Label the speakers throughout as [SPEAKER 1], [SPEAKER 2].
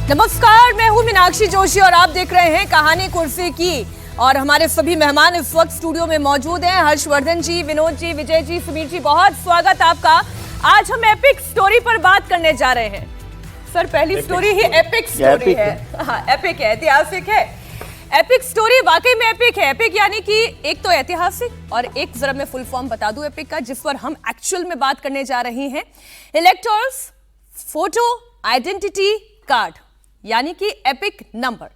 [SPEAKER 1] नमस्कार, मैं हूं मीनाक्षी जोशी और आप देख रहे हैं कहानी कुर्सी की। और हमारे सभी मेहमान इस वक्त स्टूडियो में मौजूद हैं। हर्षवर्धन जी, विनोद जी, विजय जी, सुमीर जी, बहुत स्वागत आपका। आज हम एपिक स्टोरी पर बात करने जा रहे हैं। सर, पहली स्टोरी ही एपिक स्टोरी है। हाँ, एपिक है, ऐतिहासिक है। एपिक स्टोरी वाकई में एपिक है। एपिक यानी कि एक तो ऐतिहासिक और एक, जरा मैं फुल फॉर्म बता दूं एपिक का, जिस पर हम एक्चुअल में बात करने जा रही हैं। इलेक्टर्स फोटो आइडेंटिटी कार्ड यानी कि एपिक नंबर।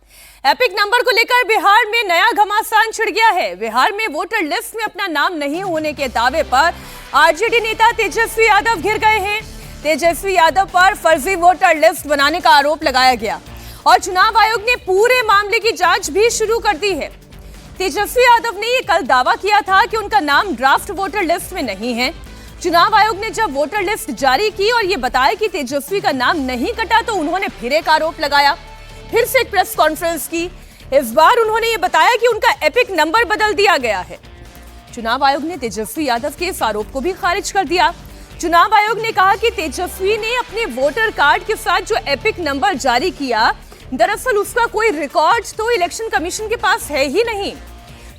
[SPEAKER 1] एपिक नंबर को लेकर बिहार में नया घमासान छिड़ गया है। बिहार में वोटर लिस्ट में अपना नाम नहीं होने के दावे पर आरजेडी नेता तेजस्वी यादव घिर गए हैं। तेजस्वी यादव पर फर्जी वोटर लिस्ट बनाने का आरोप लगाया गया और चुनाव आयोग ने पूरे मामले की जांच भी शुरू कर दी है। तेजस्वी यादव ने कल दावा किया था कि उनका नाम ड्राफ्ट वोटर लिस्ट में नहीं है। चुनाव आयोग ने जब वोटर लिस्ट जारी की और ये बताया कि तेजस्वी का नाम नहीं कटा, तो उन्होंने फिर एक आरोप लगाया, फिर से एक प्रेस कॉन्फ्रेंस की। इस बार उन्होंने ये बताया कि उनका एपिक नंबर बदल दिया गया है। चुनाव आयोग ने तेजस्वी यादव के इस आरोप को भी खारिज कर दिया। चुनाव आयोग ने कहा कि तेजस्वी ने अपने वोटर कार्ड के साथ जो एपिक नंबर जारी किया, दरअसल उसका कोई रिकॉर्ड तो इलेक्शन कमीशन के पास है ही नहीं।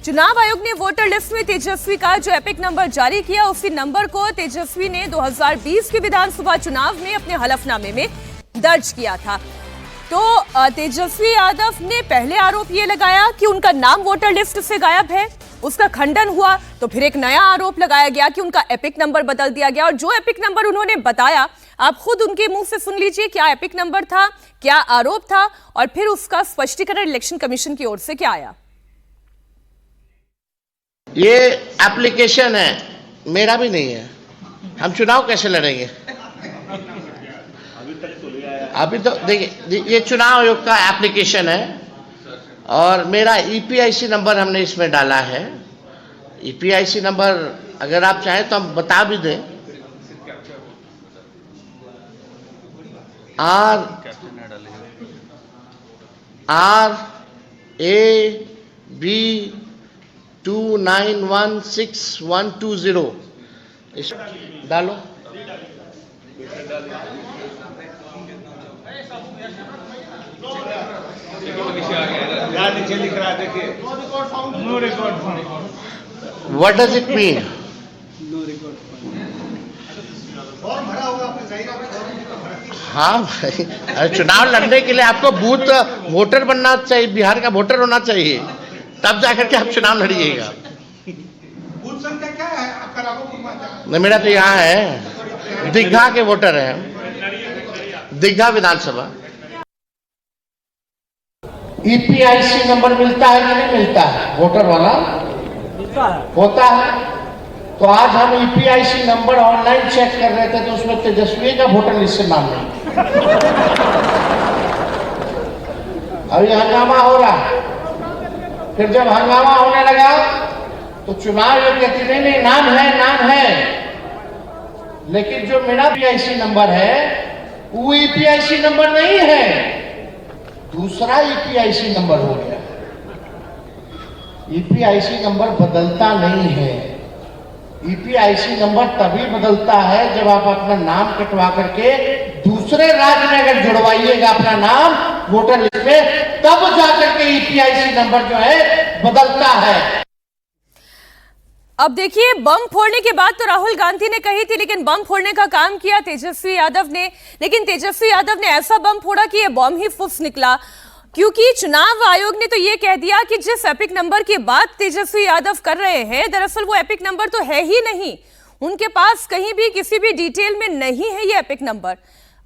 [SPEAKER 1] चुनाव आयोग ने वोटर लिस्ट में तेजस्वी का जो एपिक नंबर जारी किया, उसी नंबर को तेजस्वी ने 2020 के विधानसभा चुनाव में अपने हलफनामे में दर्ज किया था। तो तेजस्वी यादव ने पहले आरोप ये लगाया कि उनका नाम वोटर लिस्ट से गायब है। उसका खंडन हुआ तो फिर एक नया आरोप लगाया गया कि उनका एपिक नंबर बदल दिया गया। और जो एपिक नंबर उन्होंने बताया, आप खुद उनके मुंह से सुन लीजिए क्या एपिक नंबर था, क्या आरोप था और फिर उसका स्पष्टीकरण इलेक्शन कमीशन की ओर से क्या आया।
[SPEAKER 2] ये एप्लीकेशन है, मेरा भी नहीं है। हम चुनाव कैसे लड़ेंगे? अभी तो देखिए, ये चुनाव आयोग का एप्लीकेशन है और मेरा ईपीआईसी नंबर हमने इसमें डाला है। ईपीआईसी नंबर अगर आप चाहें तो हम बता भी दें। RAB 2916-120 इस डालो। What does it mean? हाँ भाई, चुनाव लड़ने के लिए आपको बूथ वोटर बनना चाहिए, बिहार का वोटर होना चाहिए, तब जाकर के आप चुनाव लड़िएगा। बूथ संख्या क्या है आपका? नहीं, मेरा तो यहाँ है, दीघा के वोटर हैं, दीघा विधानसभा। ईपीआईसी नंबर मिलता है कि नहीं मिलता है? वोटर वाला होता है। तो आज हम ईपीआईसी नंबर ऑनलाइन चेक कर रहे थे तो उसमें तेजस्वी का वोटर लिस्ट से नाम नहीं। अभी हंगामा हो रहा है। फिर जब हंगामा होने लगा तो चुनाव आयोग कहती नहीं, नाम है, लेकिन जो मेरा ईपीआईसी नंबर है वो ईपीआईसी नंबर नहीं है, दूसरा ईपीआईसी नंबर हो गया। ईपीआईसी नंबर बदलता नहीं है। ईपीआईसी नंबर तभी बदलता है जब आप अपना नाम कटवा करके दूसरे राज्य में अगर जुड़वाइएगा अपना नाम वोटर लिस्ट में, तब जाकर के ईपीआईसी नंबर जो है बदलता है।
[SPEAKER 1] अब देखिए, बम फोड़ने की बात तो राहुल गांधी ने कही थी, लेकिन बम फोड़ने का काम किया तेजस्वी यादव ने। लेकिन तेजस्वी यादव ने ऐसा बम फोड़ा कि यह बम ही फुस निकला, क्योंकि चुनाव आयोग ने तो यह कह दिया कि जिस एपिक नंबर की बात तेजस्वी यादव कर रहे हैं, दरअसल वो एपिक नंबर तो है ही नहीं। उनके पास कहीं भी किसी भी डिटेल में नहीं है ये एपिक नंबर।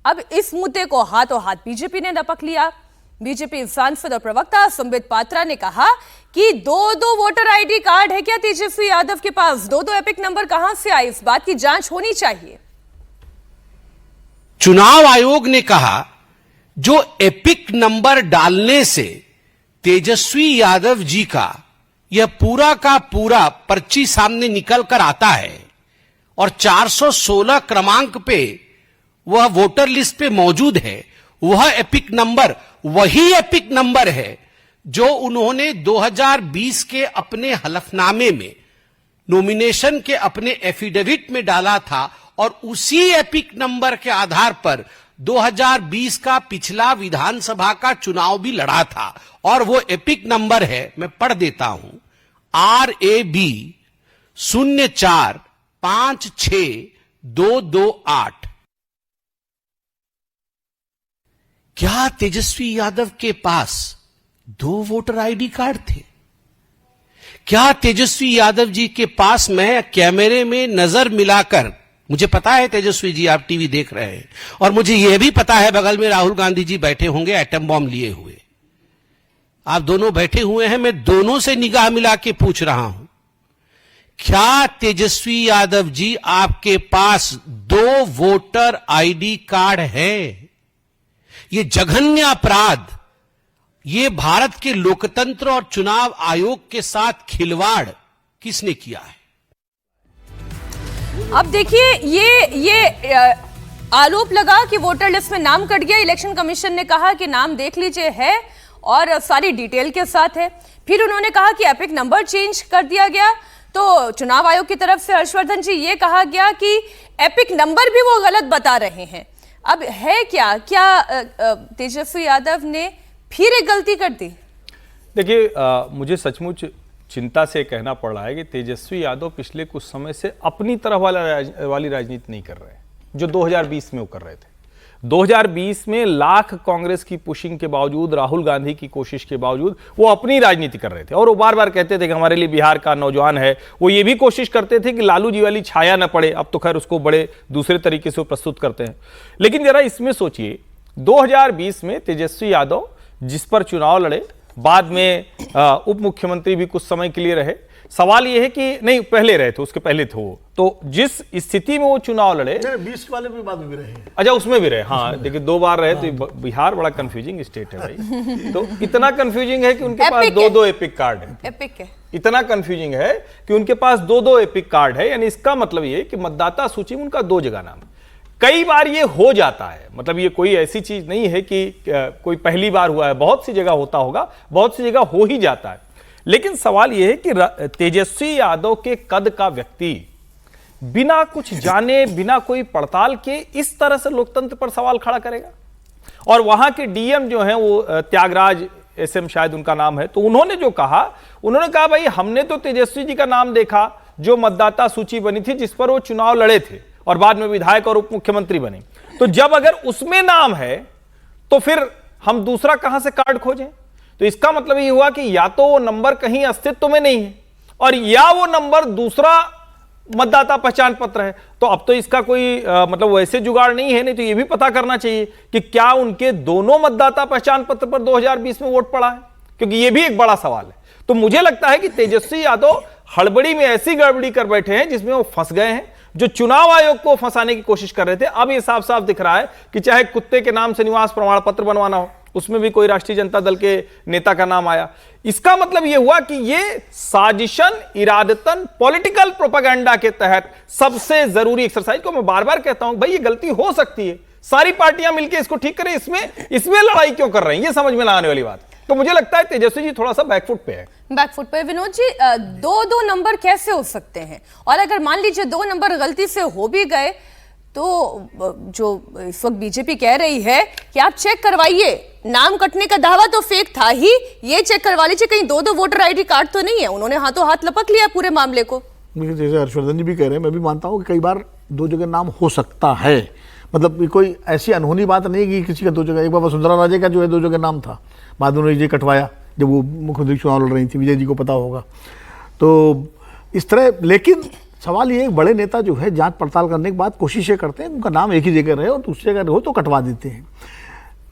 [SPEAKER 1] अब इस मुद्दे को हाथों हाथ बीजेपी ने दपक लिया। बीजेपी सांसद और प्रवक्ता संबित पात्रा ने कहा कि दो वोटर आईडी कार्ड है क्या तेजस्वी यादव के पास? दो एपिक नंबर कहां से आए? इस बात की जांच होनी चाहिए।
[SPEAKER 3] चुनाव आयोग ने कहा जो एपिक नंबर डालने से तेजस्वी यादव जी का यह पूरा का पूरा पर्ची सामने निकल कर आता है और 416 क्रमांक पे वह वोटर लिस्ट पे मौजूद है, वह एपिक नंबर वही एपिक नंबर है जो उन्होंने 2020 के अपने हलफनामे में, नॉमिनेशन के अपने एफिडेविट में डाला था और उसी एपिक नंबर के आधार पर 2020 का पिछला विधानसभा का चुनाव भी लड़ा था और वो एपिक नंबर है, मैं पढ़ देता हूं, RAB 04562228। क्या तेजस्वी यादव के पास 2 वोटर आईडी कार्ड थे? क्या तेजस्वी यादव जी के पास, मैं कैमरे में नजर मिलाकर, मुझे पता है तेजस्वी जी आप टीवी देख रहे हैं और मुझे यह भी पता है बगल में राहुल गांधी जी बैठे होंगे एटम बॉम्ब लिए हुए, आप दोनों बैठे हुए हैं, मैं दोनों से निगाह मिला के पूछ रहा हूं, क्या तेजस्वी यादव जी आपके पास 2 वोटर आईडी कार्ड है? ये जघन्य अपराध, ये भारत के लोकतंत्र और चुनाव आयोग के साथ खिलवाड़ किसने किया है?
[SPEAKER 1] अब देखिए, ये आरोप लगा कि वोटर लिस्ट में नाम कट गया। इलेक्शन कमीशन ने कहा कि नाम देख लीजिए है और सारी डिटेल के साथ है। फिर उन्होंने कहा कि एपिक नंबर चेंज कर दिया गया। तो चुनाव आयोग की तरफ से हर्षवर्धन जी ये कहा गया कि एपिक नंबर भी वो गलत बता रहे हैं। अब है क्या तेजस्वी यादव ने फिर एक गलती कर दी?
[SPEAKER 4] देखिए, मुझे सचमुच चिंता से कहना पड़ रहा है कि तेजस्वी यादव पिछले कुछ समय से अपनी तरफ वाली राजनीति नहीं कर रहे हैं जो 2020 में वो कर रहे थे। 2020 में लाख कांग्रेस की पुशिंग के बावजूद, राहुल गांधी की कोशिश के बावजूद वो अपनी राजनीति कर रहे थे और वो बार बार कहते थे कि हमारे लिए बिहार का नौजवान है। वो ये भी कोशिश करते थे कि लालू जी वाली छाया न पड़े। अब तो खैर उसको बड़े दूसरे तरीके से वो प्रस्तुत करते हैं। लेकिन जरा इसमें सोचिए, 2020 में तेजस्वी यादव जिस पर चुनाव लड़े, बाद में उप मुख्यमंत्री भी कुछ समय के लिए रहे। सवाल यह है कि नहीं, पहले रहे थे, उसके पहले थे वो, तो जिस स्थिति में वो चुनाव लड़े,
[SPEAKER 5] 20 वाले भी बाद में भी रहे।
[SPEAKER 4] अच्छा, उसमें भी रहे। हाँ, देखिए 2 बार रहे। तो बिहार बड़ा कंफ्यूजिंग स्टेट है भाई। तो इतना कंफ्यूजिंग है कि उनके पास 2-2 एपिक कार्ड है।
[SPEAKER 1] एपिक है,
[SPEAKER 4] इतना कंफ्यूजिंग है कि उनके पास 2-2 एपिक कार्ड है। यानी इसका मतलब ये कि मतदाता सूची में उनका 2 जगह नाम है। कई बार ये हो जाता है, मतलब ये कोई ऐसी चीज नहीं है कि कोई पहली बार हुआ है, बहुत सी जगह होता होगा, बहुत सी जगह हो ही जाता है। लेकिन सवाल यह है कि तेजस्वी यादव के कद का व्यक्ति बिना कुछ जाने, बिना कोई पड़ताल के इस तरह से लोकतंत्र पर सवाल खड़ा करेगा। और वहां के डीएम जो हैं, वो त्यागराज एसएम शायद उनका नाम है, तो उन्होंने जो कहा, उन्होंने कहा भाई हमने तो तेजस्वी जी का नाम देखा जो मतदाता सूची बनी थी जिस पर वो चुनाव लड़े थे और बाद में विधायक और उप मुख्यमंत्री बने। तो जब अगर उसमें नाम है तो फिर हम दूसरा कहां से कार्ड खोजें? तो इसका मतलब ये हुआ कि या तो वो नंबर कहीं अस्तित्व में नहीं है और या वो नंबर दूसरा मतदाता पहचान पत्र है। तो अब तो इसका कोई मतलब वैसे जुगाड़ नहीं है। नहीं तो ये भी पता करना चाहिए कि क्या उनके दोनों मतदाता पहचान पत्र पर 2020 में वोट पड़ा है, क्योंकि ये भी एक बड़ा सवाल है। तो मुझे लगता है कि तेजस्वी यादव हड़बड़ी में ऐसी गड़बड़ी कर बैठे हैं जिसमें वो फंस गए हैं, जो चुनाव आयोग को फंसाने की कोशिश कर रहे थे। अब ये साफ साफ दिख रहा है कि चाहे कुत्ते के नाम से निवास प्रमाण पत्र बनवाना हो, उसमें भी कोई राष्ट्रीय जनता दल के नेता का नाम आया। इसका मतलब यह हुआ कि यह साजिशन, इरादतन, पॉलिटिकल प्रोपेगेंडा के तहत सबसे जरूरी एक्सरसाइज को मैं बार बार कहता हूं, भाई ये गलती हो सकती है, सारी पार्टियां मिलकर इसको ठीक करें, इसमें लड़ाई क्यों कर रहे हैं, ये समझ में ना आने वाली बात। तो मुझे लगता है तेजस्वी जी थोड़ा सा बैकफुट पे है।
[SPEAKER 1] बैकफुट पे। विनोद जी, 2-2 नंबर कैसे हो सकते हैं? और अगर मान लीजिए 2 नंबर गलती से हो भी गए तो जो इस वक्त बीजेपी कह रही है कि आप चेक करवाइए, नाम कटने का दावा तो फेक था ही, ये चेक करवा लीजिए कहीं 2-2 वोटर आईडी कार्ड तो नहीं है। उन्होंने हाथों हाथ लपक लिया पूरे मामले को।
[SPEAKER 5] जैसे हर्षवर्धन जी भी कह रहे हैं, मैं भी मानता हूं कि कई बार 2 जगह नाम हो सकता है। मतलब कोई ऐसी अनहोनी बात नहीं कि किसी का 2 जगह। एक बार वसुंधरा राजे का जो है 2 जगह नाम था, बाद में उन्होंने ये कटवाया जब वो मुख्यमंत्री चुनाव लड़ रही थी, विजय जी को पता होगा। तो इस तरह, लेकिन सवाल ये, एक बड़े नेता जो है जांच पड़ताल करने के बाद कोशिश ये करते हैं उनका नाम एक ही जगह रहे और दूसरी जगह हो तो कटवा देते हैं।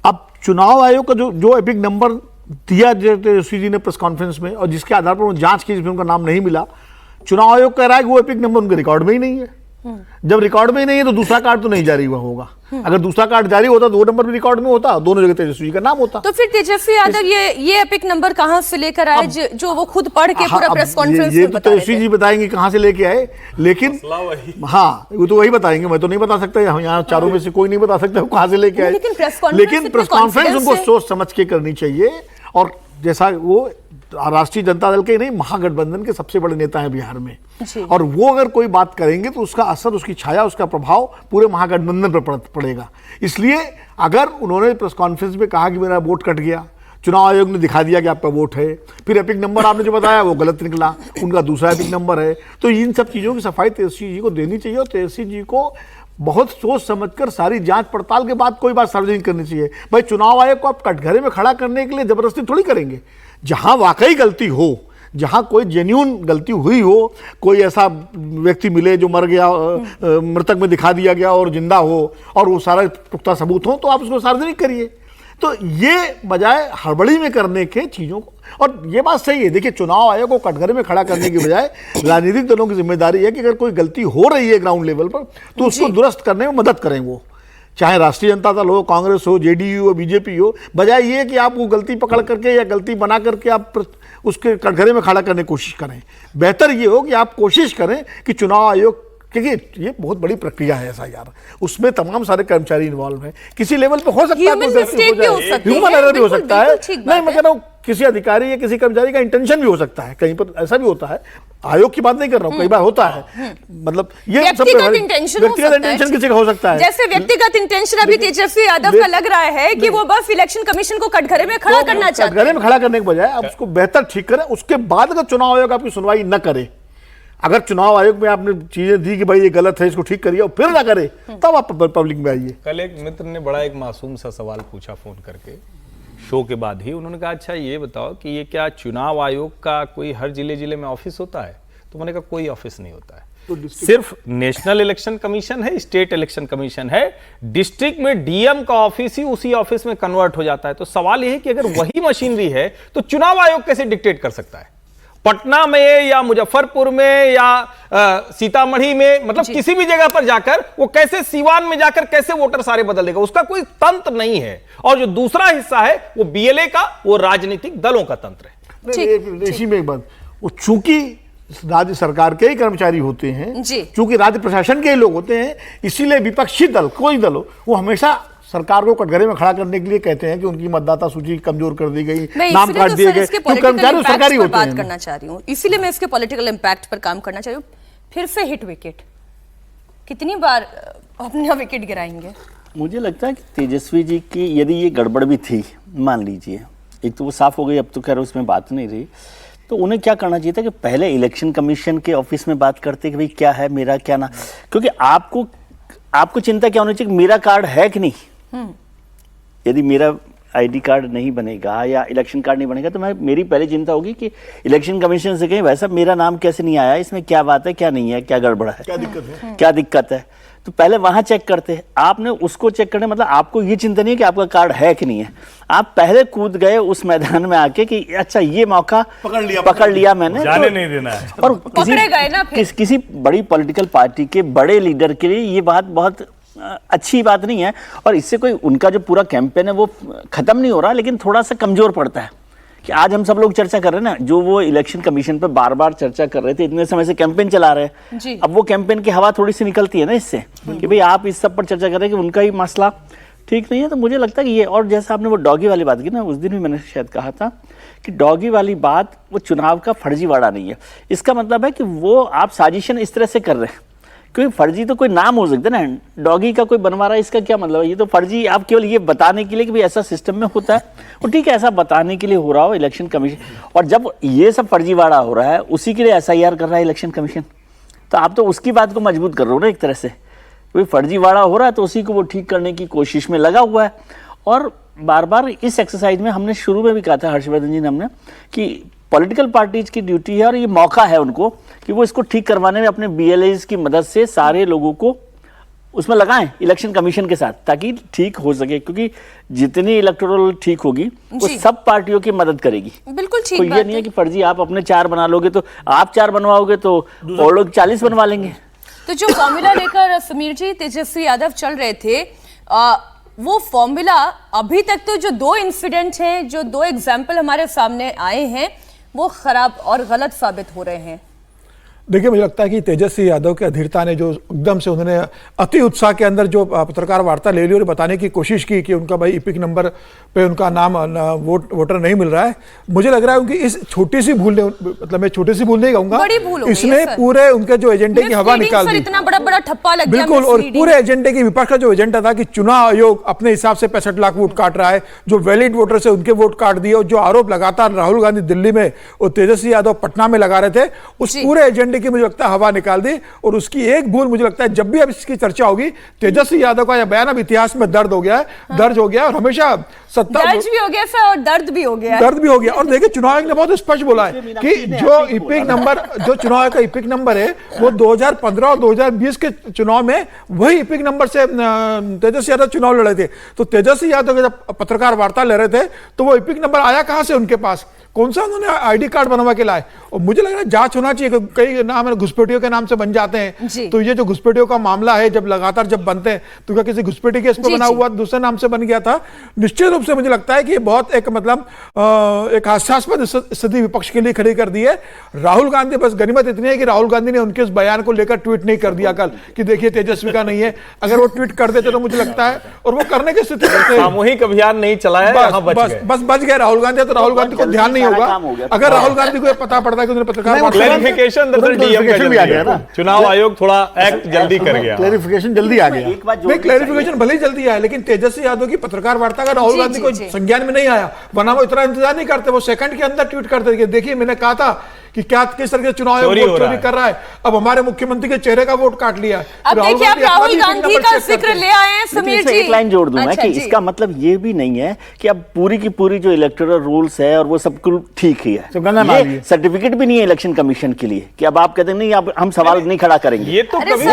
[SPEAKER 5] अब चुनाव आयोग का जो एपिक नंबर दिया तेजस्वी जी ने प्रेस कॉन्फ्रेंस में, और जिसके आधार पर जांच की जिसमें उनका नाम नहीं मिला, चुनाव आयोग कह रहा है कि वो एपिक नंबर उनके रिकॉर्ड में ही नहीं है। जब रिकॉर्ड में ही नहीं है तो दूसरा कार्ड तो नहीं जारी हुआ होगा। अगर दूसरा कार्ड जारी होता तो 2 नंबर भी रिकॉर्ड में होता, दोनों जगह तेजस्वी का नाम होता।
[SPEAKER 1] तो फिर तेजस्वी यादव ये एपिक नंबर कहां से लेकर आए जो वो खुद पढ़ के पूरा प्रेस कॉन्फ्रेंस में बता रहे थे?
[SPEAKER 5] तेजस्वी जी बताएंगे कहां से लेके आए, लेकिन हाँ वो तो वही बताएंगे, मैं तो नहीं बता सकता। हम यहाँ चारों में से कोई नहीं बता सकता कहां से लेके आए। लेकिन प्रेस कॉन्फ्रेंस उनको सोच समझ के करनी चाहिए। और जैसा वो राष्ट्रीय जनता दल के नहीं, महागठबंधन के सबसे बड़े नेता हैं बिहार में।
[SPEAKER 1] जी।
[SPEAKER 5] और वो अगर कोई बात करेंगे तो उसका असर, उसकी छाया, उसका प्रभाव पूरे महागठबंधन पर पड़ेगा। इसलिए अगर उन्होंने प्रेस कॉन्फ्रेंस में कहा कि मेरा वोट कट गया, चुनाव आयोग ने दिखा दिया कि आपका वोट है, फिर एपिक नंबर आपने जो बताया वो गलत निकला, उनका दूसरा एपिक नंबर है, तो इन सब चीज़ों की सफाई तेजस्वी जी को देनी चाहिए और तेजस्वी जी को बहुत सोच समझकर सारी जांच पड़ताल के बाद कोई बात सार्वजनिक करनी चाहिए। भाई चुनाव आयोग को आप कटघरे में खड़ा करने के लिए जबरदस्ती थोड़ी करेंगे। जहां वाकई गलती हो, जहां कोई जेन्युइन गलती हुई हो, कोई ऐसा व्यक्ति मिले जो मर गया, मृतक में दिखा दिया गया और जिंदा हो और वो सारा पुख्ता सबूत हो, तो आप उसको सार्वजनिक करिए। तो ये बजाय हड़बड़ी में करने के चीज़ों को, और ये बात सही है, देखिए चुनाव आयोग को कटघरे में खड़ा करने की बजाय राजनीतिक दलों की जिम्मेदारी है कि अगर कोई गलती हो रही है ग्राउंड लेवल पर तो उसको दुरुस्त करने में मदद करें। वो चाहे राष्ट्रीय जनता दल हो, कांग्रेस हो, जेडीयू हो, बीजेपी हो, बजाय ये कि आप वो गलती पकड़ करके या गलती बना करके आप उसके कटघरे में खड़ा करने की कोशिश करें। बेहतर ये हो कि आप कोशिश करें कि चुनाव आयोग, क्योंकि ये बहुत बड़ी प्रक्रिया है SIR, उसमें तमाम सारे कर्मचारी इन्वॉल्व हैं, किसी लेवल पे हो सकता है
[SPEAKER 1] ह्यूमन मिस्टेक भी हो सकती है,
[SPEAKER 5] ह्यूमन एरर भी हो
[SPEAKER 1] बिल्कुल,
[SPEAKER 5] सकता है।
[SPEAKER 1] बिल्कुल ठीक बात
[SPEAKER 5] नहीं, मैं कह रहा हूँ किसी अधिकारी या किसी कर्मचारी का इंटेंशन भी हो सकता है, कहीं पर ऐसा भी होता है। आयोग की बात नहीं कर रहा हूँ, कई बार होता है, मतलब ये
[SPEAKER 1] व्यक्तिगत इंटेंशन
[SPEAKER 5] किसी का हो सकता है।
[SPEAKER 1] जैसे व्यक्तिगत इंटेंशन अभी तेजस्वी यादव का लग रहा है कि वो बस इलेक्शन कमीशन को कटघरे में खड़ा करना चाहते हैं।
[SPEAKER 5] कटघरे में खड़ा करने के बजाय आप उसको बेहतर ठीक करें, उसके बाद अगर चुनाव आयोग आपकी सुनवाई न करे, अगर चुनाव आयोग में आपने चीजें दी कि भाई ये गलत है इसको ठीक करिए और फिर ना करे, तब आप पब्लिक में आइए।
[SPEAKER 4] कल एक मित्र ने बड़ा एक मासूम सा सवाल पूछा फोन करके शो के बाद ही। उन्होंने कहा अच्छा ये बताओ कि ये क्या चुनाव आयोग का कोई हर जिले में ऑफिस होता है? तो मैंने कहा कोई ऑफिस नहीं होता है, तो सिर्फ नेशनल इलेक्शन कमीशन है, स्टेट इलेक्शन कमीशन है, डिस्ट्रिक्ट में डीएम का ऑफिस ही उसी ऑफिस में कन्वर्ट हो जाता है। तो सवाल यह है कि अगर वही मशीनरी है तो चुनाव आयोग कैसे डिक्टेट कर सकता है? पटना में या मुजफ्फरपुर में या सीतामढ़ी में, मतलब किसी भी जगह पर जाकर वो कैसे, सीवान में जाकर कैसे वोटर सारे बदल देगा? उसका कोई तंत्र नहीं है। और जो दूसरा हिस्सा है वो बीएलए का, वो राजनीतिक दलों का तंत्र है।
[SPEAKER 5] इसी में एक बात, वो चूंकि राज्य सरकार के ही कर्मचारी होते हैं, चूंकि राज्य प्रशासन के ही लोग होते हैं, इसीलिए विपक्षी दल, कोई दल हो, वो हमेशा सरकार को कटघरे में खड़ा करने के लिए कहते हैं कि उनकी मतदाता सूची कमजोर कर दी गई, नाम काट दिए गए, तो कर्मचारी सरकारी होते हैं।
[SPEAKER 1] बात करना चाह रही हूँ, इसीलिए मैं इसके पॉलिटिकल इम्पैक्ट पर काम करना चाह रही हूँ। फिर से हिट विकेट, कितनी बार अपना विकेट गिराएंगे?
[SPEAKER 6] मुझे लगता है कि तेजस्वी जी की यदि ये गड़बड़ भी थी, मान लीजिए, एक तो वो साफ हो गई, अब तो खैर उसमें बात नहीं रही, तो उन्हें क्या करना चाहिए था कि पहले इलेक्शन कमीशन के ऑफिस में बात करते कि भाई क्या है मेरा, क्या ना, क्योंकि आपको चिंता क्या होनी चाहिए कि मेरा कार्ड है कि नहीं। यदि मेरा आईडी कार्ड नहीं बनेगा या इलेक्शन कार्ड नहीं बनेगा तो मेरी पहली चिंता होगी कि इलेक्शन कमीशन से कहीं वैसा मेरा नाम कैसे नहीं आया, इसमें क्या बात है, क्या नहीं है, क्या गड़बड़ है, क्या दिक्कत है। तो पहले वहां चेक करते, आपने उसको चेक करने, मतलब आपको ये चिंता नहीं है कि आपका कार्ड है कि नहीं है, आप पहले कूद गए उस मैदान में आके कि अच्छा ये मौका पकड़ लिया मैंने,
[SPEAKER 4] जाने नहीं देना है।
[SPEAKER 6] और किसी बड़ी पॉलिटिकल पार्टी के बड़े लीडर के लिए ये बात बहुत अच्छी बात नहीं है। और इससे कोई उनका जो पूरा कैंपेन है वो खत्म नहीं हो रहा, लेकिन थोड़ा सा कमजोर पड़ता है। कि आज हम सब लोग चर्चा कर रहे हैं ना, जो वो इलेक्शन कमीशन पे बार बार चर्चा कर रहे थे, इतने समय से कैंपेन चला रहे हैं, अब वो कैंपेन की हवा थोड़ी सी निकलती है ना इससे, कि भाई आप इस सब पर चर्चा कर रहे हैं कि उनका ही मसला ठीक नहीं है। तो मुझे लगता है कि ये, और जैसा आपने वो डॉगी वाली बात की ना, उस दिन भी मैंने शायद कहा था कि डॉगी वाली बात वो चुनाव का फर्जीवाड़ा नहीं है। इसका मतलब है कि वो आप साजिशन इस तरह से कर रहे हैं, क्योंकि फर्जी तो कोई नाम हो सकता है ना, डॉगी का कोई बनवा रहा है, इसका क्या मतलब है? ये तो फर्जी आप केवल ये बताने के लिए कि भाई ऐसा सिस्टम में होता है, और ठीक है ऐसा बताने के लिए हो रहा हो इलेक्शन कमीशन। और जब ये सब फर्जीवाड़ा हो रहा है, उसी के लिए SIR कर रहा है इलेक्शन कमीशन, तो आप तो उसकी बात को मजबूत कर रहे हो ना एक तरह से। कोई फर्जीवाड़ा हो रहा है तो उसी को वो ठीक करने की कोशिश में लगा हुआ है। और बार बार इस एक्सरसाइज में हमने शुरू में भी कहा था, हर्षवर्धन जी ने, हमने कि पॉलिटिकल पार्टीज की ड्यूटी है और ये मौका है उनको कि वो इसको ठीक करवाने में अपने BLAs की मदद से सारे लोगों को उसमें लगाएं इलेक्शन कमीशन के साथ, ताकि ठीक हो सके। क्योंकि जितनी इलेक्टोरल ठीक होगी वो सब पार्टियों की मदद करेगी।
[SPEAKER 1] बिल्कुल ठीक।
[SPEAKER 6] तो ये नहीं है कि फर्जी आप अपने 4 बना लोगे तो आप 4 बनवाओगे तो और लोग 40 बनवा लेंगे।
[SPEAKER 1] तो जो फॉर्मूला लेकर समीर जी तेजस्वी यादव चल रहे थे, वो फॉर्मूला अभी तक तो जो 2 इंसिडेंट हैं, जो 2 एग्जाम्पल हमारे सामने आए हैं, वो खराब और गलत साबित हो रहे हैं।
[SPEAKER 7] देखिए, मुझे लगता है कि तेजस्वी यादव के अधीरता ने जो एकदम से उन्होंने अति उत्साह के अंदर जो पत्रकार वार्ता ले ली और बताने की कोशिश की कि उनका भाई इपिक नंबर पे उनका नाम वोटर नहीं मिल रहा है, मुझे लग रहा है उनकी इस छोटी सी भूल ने, मतलब मैं छोटी सी भूल नहीं कहूंगा, इसने पूरे उनके जो एजेंडे की हवा निकाल दी।
[SPEAKER 1] इतना बड़ा ठप्पा लग गया।
[SPEAKER 7] बिल्कुल, और पूरे एजेंडे की विपक्ष का जो एजेंडा था कि चुनाव आयोग अपने हिसाब से 65 लाख वोट काट रहा है, जो वैलिड वोटर से उनके वोट काट दिए, और जो आरोप लगातार राहुल गांधी दिल्ली में और तेजस्वी यादव पटना में लगा रहे थे, उस पूरे एजेंडे की मुझे लगता है हवा निकाल दी। और उसकी एक भूल, मुझे लगता है जब भी अब इसकी चर्चा होगी, तेजस्वी यादव का यह बयान अब इतिहास में दर्ज हो गया है, दर्ज हो गया, और हमेशा सत्ता
[SPEAKER 1] दर्ज भी हो गया सर, और दर्द भी हो गया।
[SPEAKER 7] दर्द भी हो गया। और देखिए, चुनाव आयोग ने बहुत स्पष्ट बोला है कि जो इपिक नंबर, जो चुनाव आयोग का इपिक नंबर है, वो 2015 और 2020 के चुनाव में वही इपिक नंबर से तेजस्वी यादव चुनाव लड़े थे। तो तेजस्वी यादव के जब पत्रकार वार्ता ले रहे थे, तो वो इपिक नंबर आया कहां से उनके पास, कौन सा उन्होंने आईडी कार्ड बनवा के लाए? और मुझे लग रहा है जांच होना चाहिए। कई नाम घुसपैठियों के नाम से बन जाते हैं, तो ये जो घुसपैठियों का मामला है, जब लगातार जब बनते हैं, तो क्या किसी घुसपैठी केस पे बना हुआ दूसरे नाम से बन गया था? निश्चित रूप से मुझे लगता है कि ये बहुत एक मतलब एक हास्यास्पद स्थिति विपक्ष के लिए खड़ी कर दी है। राहुल गांधी, बस गनीमत इतनी है कि राहुल गांधी ने उनके इस बयान को लेकर ट्वीट नहीं कर दिया कल कि देखिए तेजस्वी का नहीं है। अगर वो ट्वीट कर देते तो मुझे लगता है, और वो करने की स्थिति
[SPEAKER 4] सामूहिक अभियान नहीं चलाया,
[SPEAKER 7] बस बच गए राहुल गांधी। तो राहुल गांधी को ध्यान नहीं होगा। अगर राहुल गांधी को पता पड़ता है कि उन्होंने पत्रकार
[SPEAKER 4] क्लैरिफिकेशन भी आ गया ना, चुनाव आयोग थोड़ा एक्ट जल्दी कर गया,
[SPEAKER 5] क्लैरिफिकेशन जल्दी आ गया।
[SPEAKER 7] नहीं, क्लैरिफिकेशन भले ही जल्दी आया, लेकिन तेजस्वी यादव की पत्रकार वार्ता का राहुल गांधी को संज्ञान में नहीं आया, वरना वो इतना इंतजार नहीं करते, वो सेकंड के अंदर ट्वीट करते थे, देखिए मैंने कहा था कि क्या किस तरह के चुनाव आयोग चोरी कर रहा है, अब हमारे मुख्यमंत्री के चेहरे का वोट काट लिया।
[SPEAKER 1] अब देखिए, आप राहुल गांधी का जिक्र ले आए हैं समीर जी।
[SPEAKER 6] एक लाइन जोड़ दूं मैं कि इसका मतलब ये भी नहीं है कि अब पूरी की पूरी जो इलेक्टोरल रूल्स है और वो सब कुछ ठीक ही है, ये सर्टिफिकेट भी नहीं है इलेक्शन कमीशन के लिए कि अब आप कहते नहीं, अब हम सवाल नहीं खड़ा करेंगे।
[SPEAKER 4] ये तो कभी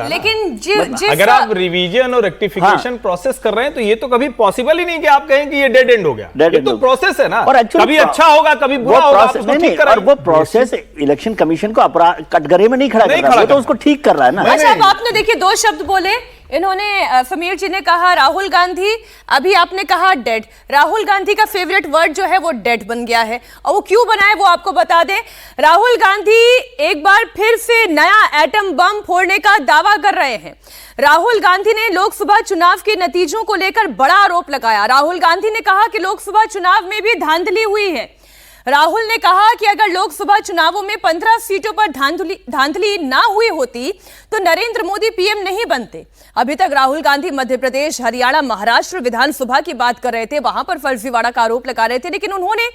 [SPEAKER 4] लेकिन अगर आप रिवीजन और रेक्टिफिकेशन प्रोसेस कर रहे हैं, तो ये तो कभी पॉसिबल ही नहीं कि आप कहें कि ये डेड एंड हो गया। ये तो प्रोसेस है ना, कभी अच्छा होगा कभी बुरा होगा।
[SPEAKER 6] वो प्रोसेस इलेक्शन कमीशन को अपराध कटघरे में नहीं खड़ा कर रहा है, तो उसको ठीक कर रहा है ना।
[SPEAKER 1] अच्छा, अब आपने देखिए 2 शब्द बोले इन्होंने, समीर जी ने कहा राहुल गांधी, अभी आपने कहा डेड। राहुल गांधी का फेवरेट वर्ड जो है वो डेड बन गया है, और वो क्यों बना है वो आपको बता दें। राहुल गांधी एक बार फिर से नया एटम बम फोड़ने का दावा कर रहे हैं। राहुल गांधी ने लोकसभा चुनाव के नतीजों को लेकर बड़ा आरोप लगाया। राहुल गांधी ने कहा कि लोकसभा चुनाव में भी धांधली हुई है। राहुल ने कहा कि अगर लोकसभा चुनावों में 15 सीटों पर धांधली ना हुई होती तो नरेंद्र मोदी पीएम नहीं बनते। अभी तक राहुल गांधी मध्य प्रदेश, हरियाणा, महाराष्ट्र विधानसभा की बात कर रहे थे, वहां पर फर्जीवाड़ा का आरोप लगा रहे थे, लेकिन उन्होंने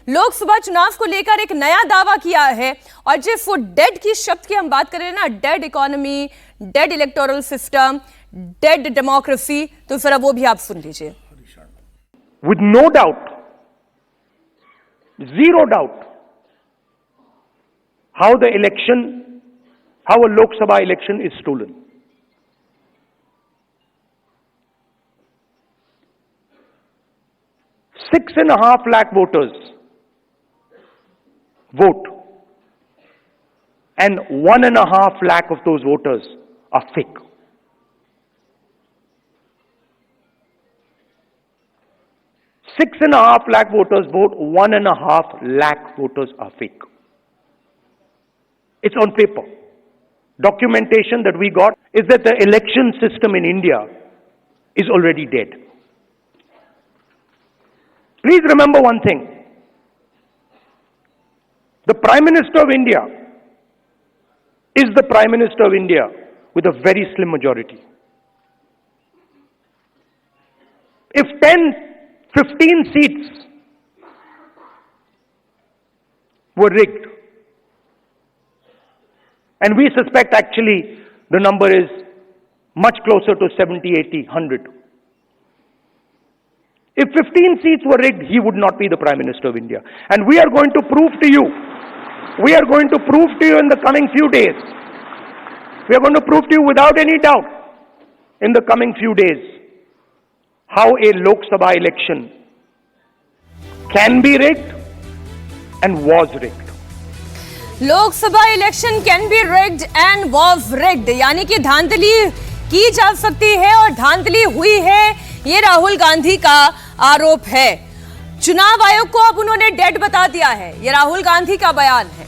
[SPEAKER 1] लोकसभा चुनाव को लेकर एक नया दावा किया है। और जिस वो डेड की शब्द की हम बात करें ना, dead economy, dead electoral system, dead democracy, तो जरा वो भी आप सुन लीजिए।
[SPEAKER 8] With no doubt, zero doubt, how a Lok Sabha election is stolen. Six and a half lakh voters vote, and 1.5 lakh of those voters are fake. Six and a half lakh voters vote, 1.5 lakh voters are fake. It's on paper. Documentation that we got is that the election system in India is already dead. Please remember one thing. The Prime Minister of India is the Prime Minister of India with a very slim majority. If 15 seats were rigged, and we suspect actually the number is much closer to 70, 80, 100. If 15 seats were rigged, he would not be the Prime Minister of India. And we are going to prove to you, in the coming few days, we are going to prove to you without any doubt in the coming few days how a Lok Sabha election can be rigged and was rigged.
[SPEAKER 1] Lok Sabha election can be rigged and was rigged, यानी कि धांधली की जा सकती है और धांधली हुई है, ये राहुल गांधी का आरोप है। चुनाव आयोग को अब उन्होंने डेड बता दिया है, ये राहुल गांधी का बयान है।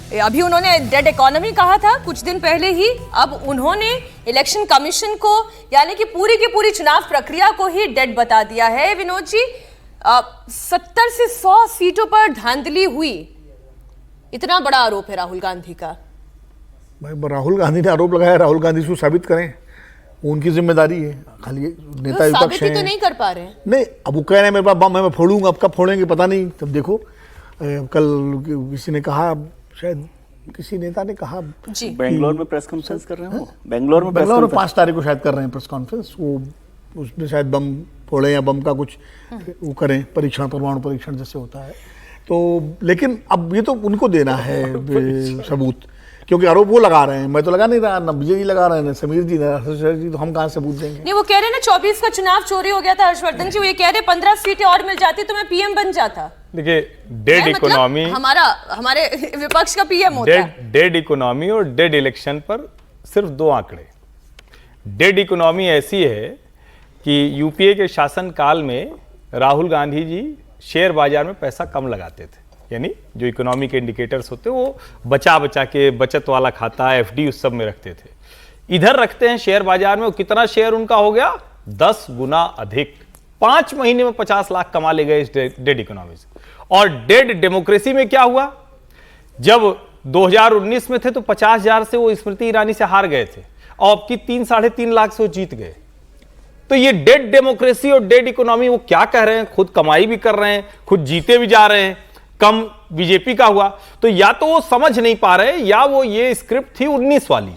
[SPEAKER 1] अभी उन्होंने डेड इकोनॉमी कहा था कुछ दिन पहले ही, अब उन्होंने इलेक्शन कमीशन को यानी कि पूरी की पूरी चुनाव प्रक्रिया को ही डेड बता दिया है। विनोद जी, 70 से 100 सीटों पर धांधली हुई, इतना बड़ा आरोप है राहुल गांधी का।
[SPEAKER 5] भाई राहुल गांधी ने आरोप लगाया, राहुल गांधी इसको साबित करें, उनकी जिम्मेदारी है। खाली नेता विपक्ष
[SPEAKER 1] साबित ही
[SPEAKER 5] हैं,
[SPEAKER 1] तो नहीं कर पा रहे हैं।
[SPEAKER 5] नहीं, अब वो कह रहे हैं मेरे पास बम है मैं फोड़ूंगा, अब कब फोड़ेंगे पता नहीं। तब देखो कल किसी ने कहा, शायद किसी नेता ने कहा
[SPEAKER 1] जी,
[SPEAKER 6] बेंगलोर में प्रेस कॉन्फ्रेंस कर रहे हैं वो, बेंगलोर में
[SPEAKER 5] 5 तारीख को शायद कर रहे हैं प्रेस कॉन्फ्रेंस, वो उसमें शायद बम फोड़े या बम का कुछ वो करें, परीक्षण, परमाणु परीक्षण जैसे होता है। तो लेकिन अब ये तो उनको देना है सबूत, क्योंकि आरोप वो लगा रहे हैं, मैं तो लगा नहीं रहा, ना विजय जी लगा रहे हैं, ना समीर जी, ना हर्षवर्धन जी, तो हम कहाँ सबूत देंगे?
[SPEAKER 1] नहीं, वो कह रहे हैं ना 24 का चुनाव चोरी हो गया था हर्षवर्धन जी, वो ये कह रहे 15 सीटें और मिल जाती तो मैं पीएम बन जाता।
[SPEAKER 4] देखिए, डेड इकोनॉमी,
[SPEAKER 1] हमारे विपक्ष का पीएम होता है।
[SPEAKER 4] डेड इकोनॉमी और डेड इलेक्शन पर सिर्फ 2 आंकड़े। डेड इकोनॉमी ऐसी है कि यूपीए के शासन काल में राहुल गांधी जी शेयर बाजार में पैसा कम लगाते थे, यानी जो इकोनॉमी के इंडिकेटर्स होते वो बचा बचा के बचत वाला खाता, एफडी उस सब में रखते थे। इधर रखते हैं शेयर बाजार में, वो कितना शेयर उनका हो गया? 10 गुना अधिक। 5 महीने में 50 लाख कमा ले गए इस डेड इकोनॉमी से। और डेड डेमोक्रेसी में क्या हुआ? जब 2019 में थे तो 50,000 से वो स्मृति ईरानी से हार गए थे, और अब की 3-3.5 लाख से वो जीत गए। तो ये डेड डेमोक्रेसी और डेड इकोनॉमी, वो क्या कह रहे हैं? खुद कमाई भी कर रहे हैं, खुद जीते भी जा रहे हैं, कम बीजेपी का हुआ। तो या तो वो समझ नहीं पा रहे, या वो ये स्क्रिप्ट थी 19 वाली,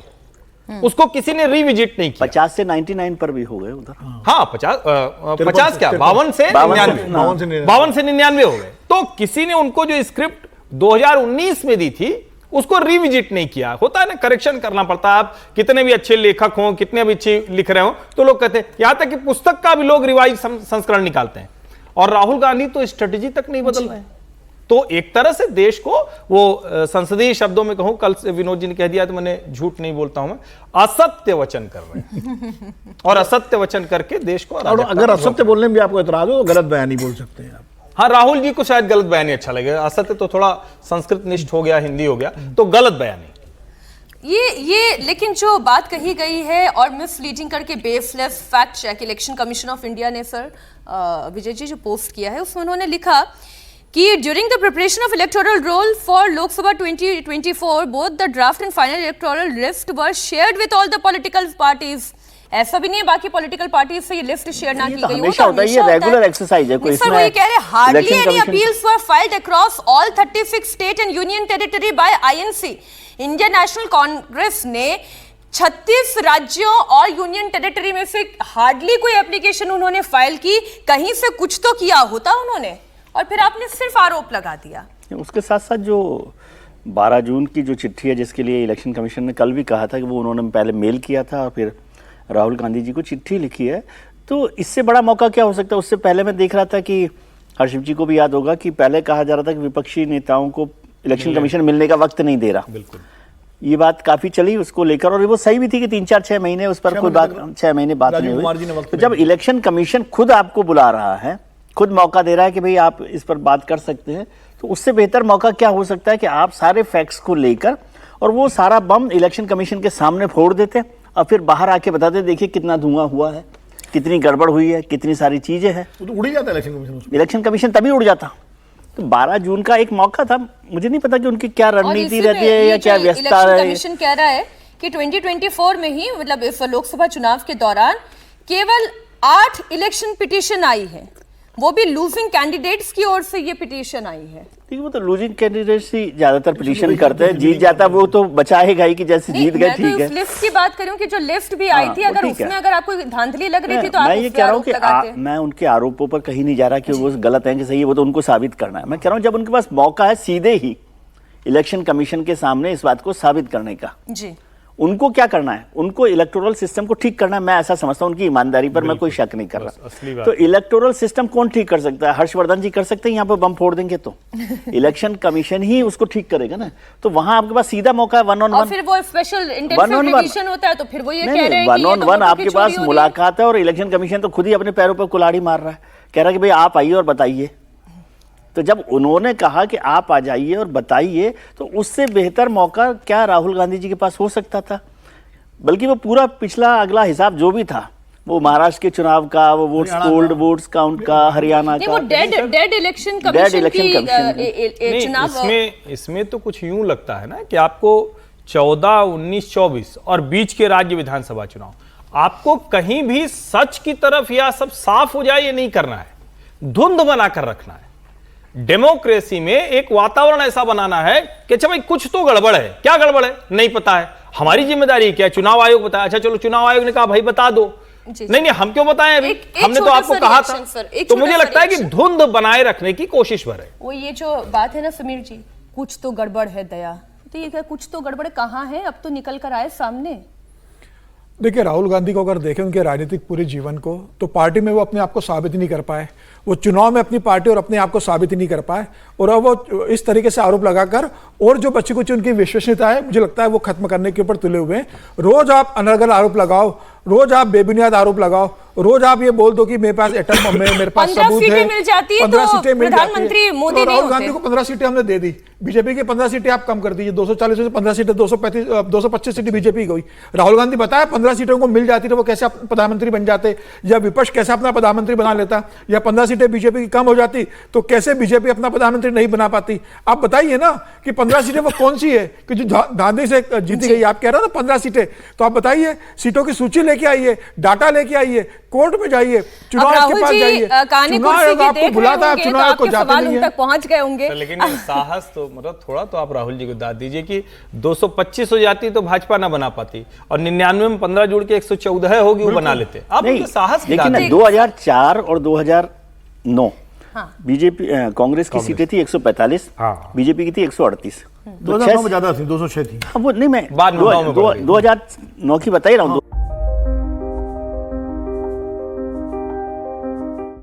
[SPEAKER 4] उसको किसी ने रिविजिट नहीं किया।
[SPEAKER 6] 50 से 99 पर भी हो गए उधर।
[SPEAKER 4] हाँ, 50 क्या, 52 से 99 हो गए। तो किसी ने उनको जो स्क्रिप्ट 2019 में दी थी उसको रिविजिट नहीं किया। होता है ना, करेक्शन करना पड़ता है। आप कितने भी अच्छे लेखक हों, कितने भी अच्छे लिख रहे हो, तो लोग कहते हैं, यहां तक कि पुस्तक का भी लोग रिवाइज संस्करण निकालते हैं। और राहुल गांधी तो स्ट्रेटेजी तक नहीं बदल रहे हैं। तो एक तरह से देश को वो संसदीय शब्दों में कहूं, कल से विनोद जी ने कह दिया तो मैंने झूठ नहीं बोलता हूं, मैं असत्य वचन कर रहे हैं। और असत्य वचन करके देश को,
[SPEAKER 5] अगर असत्य बोलने में भी आपको एतराज हो तो गलत बयानी बोल सकते हैं आप।
[SPEAKER 4] हाँ, राहुल जी को शायद गलत बयानी अच्छा लगेगा। असत्य तो थोड़ा संस्कृत निष्ठ हो गया, हिंदी हो गया, तो गलत बयानी।
[SPEAKER 1] ये लेकिन जो बात कही गई है और मिसलीडिंग करके baseless fact check, election commission of India ने सर विजय जी जो पोस्ट किया है उसमें उन्होंने लिखा कि during the preparation of electoral roll for Lok Sabha 2024 both the draft and final electoral list were shared with all the political parties. ऐसा भी नहीं है बाकी पॉलिटिकल पार्टीज से ये लिस्ट शेयर ना की गई हो,
[SPEAKER 6] हमेशा होता है, ये रेगुलर एक्सरसाइज है। कोई
[SPEAKER 1] सर वो ये कह रहे हैं hardly any appeals were filed across all 36 state and union territory by INC. Indian National Congress ने 36 राज्यों और यूनियन टेरिटरी में से हार्डली कोई एप्लीकेशन उन्होंने फाइल की, कहीं से कुछ तो किया होता उन्होंने, और फिर आपने सिर्फ आरोप लगा दिया।
[SPEAKER 6] उसके साथ साथ जो 12 जून की जो चिट्ठी है, जिसके लिए इलेक्शन कमीशन ने कल भी कहा था कि वो उन्होंने पहले मेल किया था और फिर राहुल गांधी जी को चिट्ठी लिखी है, तो इससे बड़ा मौका क्या हो सकता है? उससे पहले मैं देख रहा था कि हर्षिव जी को भी याद होगा कि पहले कहा जा रहा था कि विपक्षी नेताओं को इलेक्शन कमीशन मिलने का वक्त नहीं दे रहा।
[SPEAKER 4] बिल्कुल,
[SPEAKER 6] ये बात काफी चली उसको लेकर, और वो सही भी थी कि 3-4-6 महीने उस पर कोई बात, 6 महीने बात नहीं हुई। तो जब इलेक्शन कमीशन खुद आपको बुला रहा है, खुद मौका दे रहा है कि भाई आप इस पर बात कर सकते हैं, तो उससे बेहतर मौका क्या हो सकता है कि आप सारे फैक्ट्स को लेकर और वो सारा बम इलेक्शन कमीशन के सामने फोड़ देते और फिर बाहर आके बताते, देखिए कितना धुआं हुआ है, कितनी गड़बड़ हुई है, कितनी सारी चीजें हैं।
[SPEAKER 5] तो उड़ ही जाता इलेक्शन कमीशन,
[SPEAKER 6] इलेक्शन कमीशन तभी उड़ जाता। तो 12 जून का एक मौका था, मुझे नहीं पता कि उनकी क्या रणनीति रहती है या क्या व्यस्तता है।
[SPEAKER 1] इलेक्शन कमीशन कह रहा है कि 2024 में ही, मतलब इस लोकसभा चुनाव के दौरान केवल 8 इलेक्शन पिटीशन आई है, वो भी लूजिंग कैंडिडेट्स की ओर से ये पिटीशन आई है।
[SPEAKER 6] ठीक है, वो तो लूजिंग कैंडिडेट्स ही ज्यादातर पिटीशन करते हैं, जीत जाता वो तो बचाएगा ही कि जैसे जीत गए, ठीक है।
[SPEAKER 1] लिस्ट की बात करूं कि जो लिस्ट भी आई थी, अगर उसमें अगर आपको धांधली लग रही थी तो
[SPEAKER 6] मैं ये कह रहा हूँ कि मैं उनके आरोपों पर कहीं नहीं जा रहा कि वो गलत है कि सही है, वो तो उनको साबित करना है। मैं कह रहा हूँ जब उनके पास मौका है सीधे ही इलेक्शन कमीशन के सामने इस बात को साबित करने का,
[SPEAKER 1] जी,
[SPEAKER 6] उनको क्या करना है? उनको इलेक्टोरल सिस्टम को ठीक करना है। मैं ऐसा समझता हूं, उनकी ईमानदारी पर मैं कोई शक नहीं कर रहा। तो इलेक्टोरल सिस्टम कौन ठीक कर सकता है? हर्षवर्धन जी कर सकते हैं, यहाँ पर बम फोड़ देंगे तो इलेक्शन कमीशन ही उसको ठीक करेगा ना। तो वहां आपके पास सीधा मौका है 1-on-1,
[SPEAKER 1] फिर वो स्पेशल इंटेंसिव पिटीशन होता है, तो फिर वो ये कह रहे हैं कि
[SPEAKER 6] 1-on-1 आपके पास मुलाकात है और इलेक्शन कमीशन तो खुद ही अपने पैरों पर कुल्हाड़ी मार रहा है, कह रहा है कि भाई आप आइए और बताइए। तो जब उन्होंने कहा कि आप आ जाइए और बताइए, तो उससे बेहतर मौका क्या राहुल गांधी जी के पास हो सकता था? बल्कि वो पूरा पिछला अगला हिसाब जो भी था, वो महाराष्ट्र के चुनाव का, वो वोट्स पोल्ड, वोट्स काउंट का, हरियाणा
[SPEAKER 1] नहीं,
[SPEAKER 6] का,
[SPEAKER 1] वो dead election
[SPEAKER 6] Dead
[SPEAKER 1] commission
[SPEAKER 6] election
[SPEAKER 1] की
[SPEAKER 4] नहीं,
[SPEAKER 1] चुनाव
[SPEAKER 4] इसमें तो कुछ यूं लगता है ना कि आपको 14, 19, 24 और बीच के राज्य विधानसभा चुनाव, आपको कहीं भी सच की तरफ या सब साफ हो जाए ये नहीं करना है, धुंध बनाकर रखना है। डेमोक्रेसी में एक वातावरण ऐसा बनाना है कि अच्छा भाई कुछ तो गड़बड़ है, क्या गड़बड़ है नहीं पता है, हमारी जिम्मेदारी क्या है, चुनाव आयोग बताया, अच्छा चलो चुनाव आयोग ने कहा भाई बता दो, नहीं हम क्यों बताएं अभी, हमने तो आपको कहा था। तो मुझे लगता है कि धुंध बनाए रखने की कोशिश पर है।
[SPEAKER 1] वो ये जो बात है ना समीर जी, कुछ तो गड़बड़ है दया, तो ये क्या कुछ तो गड़बड़ कहाँ है, अब तो निकल कर आए सामने।
[SPEAKER 7] देखिए, राहुल गांधी को अगर देखें उनके राजनीतिक पूरे जीवन को, तो पार्टी में वो अपने आप को साबित ही नहीं कर पाए, वो चुनाव में अपनी पार्टी और अपने आप को साबित ही नहीं कर पाए, और अब वो इस तरीके से आरोप लगाकर और जो बच्ची कुछ उनकी विश्वसनीयता है, मुझे लगता है वो खत्म करने के ऊपर तुले हुए हैं। रोज आप अनर्गल आरोप लगाओ, रोज आप बेबुनियाद आरोप लगाओ, रोज आप ये बोल दो कि मेरे पास एटम में मेरे पास
[SPEAKER 1] 15
[SPEAKER 7] सबूत
[SPEAKER 1] सीटें
[SPEAKER 7] है,
[SPEAKER 1] मिल जाती है
[SPEAKER 7] 15
[SPEAKER 1] तो
[SPEAKER 7] सीटें मिल जाती
[SPEAKER 1] प्रधानमंत्री
[SPEAKER 7] है।
[SPEAKER 1] मोदी
[SPEAKER 7] तो
[SPEAKER 1] नहीं
[SPEAKER 7] राहुल
[SPEAKER 1] होते।
[SPEAKER 7] गांधी को 15 सीटें हमने दे दी, बीजेपी की 15 सीटें आप कम कर दीजिए, 240 से 15 सीटें 225 सीटें बीजेपी गई। राहुल गांधी बताया 15 सीटों को मिल जाती तो वो कैसे प्रधानमंत्री बन जाते, या विपक्ष कैसे अपना प्रधानमंत्री बना लेता, या 15 सीटें बीजेपी की कम हो जाती तो कैसे बीजेपी अपना प्रधानमंत्री नहीं बना पाती। आप बताइए ना कि 15 सीटें वो कौन सी है कि जो धांधली से जीती गई। आप कह रहे हो ना 15 सीटें, तो आप बताइए, सीटों की सूची लेके आइए, डाटा लेके आइए, कोर्ट में जाइए, चुनाव के पास जाइए।
[SPEAKER 1] कहानी
[SPEAKER 7] चुनाव
[SPEAKER 1] कुर्सी की
[SPEAKER 7] आपको
[SPEAKER 1] देख रहे
[SPEAKER 7] बुलाता है,
[SPEAKER 1] होंगे, तो
[SPEAKER 7] चुनाव को
[SPEAKER 1] आपके
[SPEAKER 7] जाते
[SPEAKER 1] सवाल
[SPEAKER 7] नहीं
[SPEAKER 1] उन
[SPEAKER 7] है।
[SPEAKER 1] तक पहुंच गए होंगे।
[SPEAKER 4] लेकिन ये साहस तो मतलब थोड़ा तो आप राहुल जी को दाद दीजिए कि 225 हो जाती तो भाजपा ना बना पाती, और 99 में 15 जोड़ के 114 होगी वो बना लेते। आप
[SPEAKER 6] नहीं,
[SPEAKER 4] उनके साहस की
[SPEAKER 6] लेकिन
[SPEAKER 4] दाद दीजिए।
[SPEAKER 6] 2004 और 2009 बीजेपी कांग्रेस की सीटें थी 145,
[SPEAKER 4] हाँ।
[SPEAKER 6] बीजेपी की थी 138।
[SPEAKER 5] 2009 में ज्यादा थी, 206 थी।
[SPEAKER 6] हाँ, वो नहीं, मैं
[SPEAKER 4] बाद में 9 में बढ़ गई।
[SPEAKER 6] 2009 की बता ही रहा हूँ,